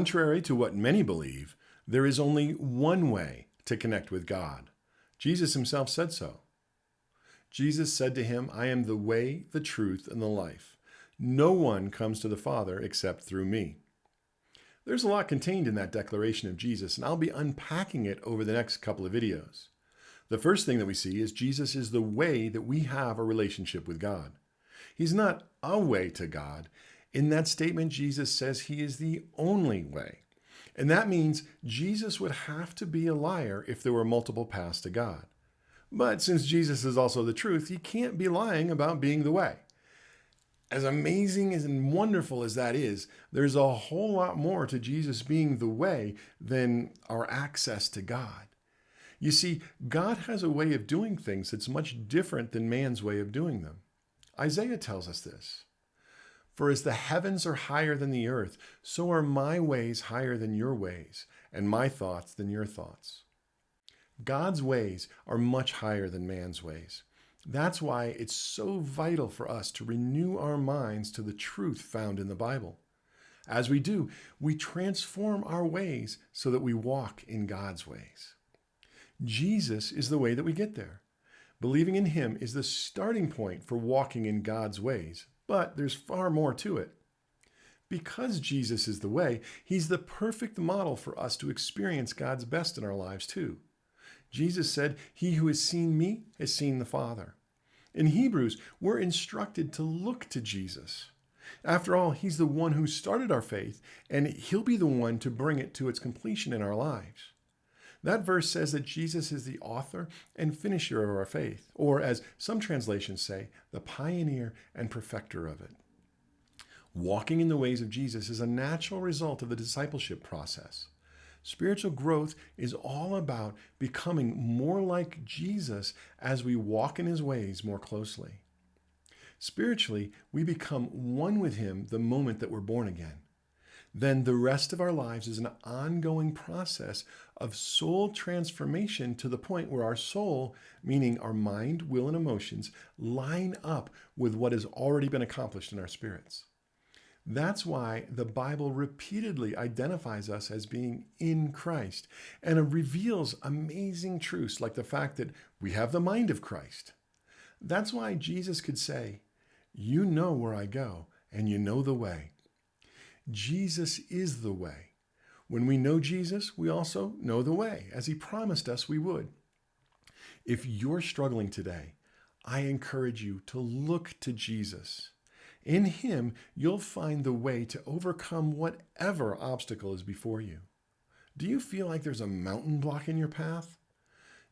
Contrary to what many believe, there is only one way to connect with God. Jesus himself said so. Jesus said to him, I am the way, the truth, and the life. No one comes to the Father except through me. There's a lot contained in that declaration of Jesus, and I'll be unpacking it over the next couple of videos. The first thing that we see is Jesus is the way that we have a relationship with God. He's not a way to God. In that statement, Jesus says he is the only way. And that means Jesus would have to be a liar if there were multiple paths to God. But since Jesus is also the truth, he can't be lying about being the way. As amazing and wonderful as that is, there's a whole lot more to Jesus being the way than our access to God. You see, God has a way of doing things that's much different than man's way of doing them. Isaiah tells us this. For as the heavens are higher than the earth, so are my ways higher than your ways, and my thoughts than your thoughts. God's ways are much higher than man's ways. That's why it's so vital for us to renew our minds to the truth found in the Bible. As we do, we transform our ways so that we walk in God's ways. Jesus is the way that we get there. Believing in him is the starting point for walking in God's ways, but there's far more to it. Because Jesus is the way, he's the perfect model for us to experience God's best in our lives too. Jesus said, he who has seen me has seen the Father. In Hebrews, we're instructed to look to Jesus. After all, he's the one who started our faith, and he'll be the one to bring it to its completion in our lives. That verse says that Jesus is the author and finisher of our faith, or as some translations say, the pioneer and perfecter of it. Walking in the ways of Jesus is a natural result of the discipleship process. Spiritual growth is all about becoming more like Jesus as we walk in his ways more closely. Spiritually, we become one with him the moment that we're born again. Then the rest of our lives is an ongoing process of soul transformation to the point where our soul, meaning our mind, will, and emotions, line up with what has already been accomplished in our spirits. That's why the Bible repeatedly identifies us as being in Christ, and it reveals amazing truths like the fact that we have the mind of Christ. That's why Jesus could say, you know where I go, and you know the way. Jesus is the way. When we know Jesus, we also know the way, as he promised us we would. If you're struggling today, I encourage you to look to Jesus. In him, you'll find the way to overcome whatever obstacle is before you. Do you feel like there's a mountain blocking your path?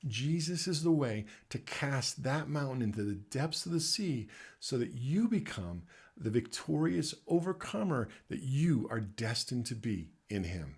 Jesus is the way to cast that mountain into the depths of the sea so that you become the victorious overcomer that you are destined to be in him.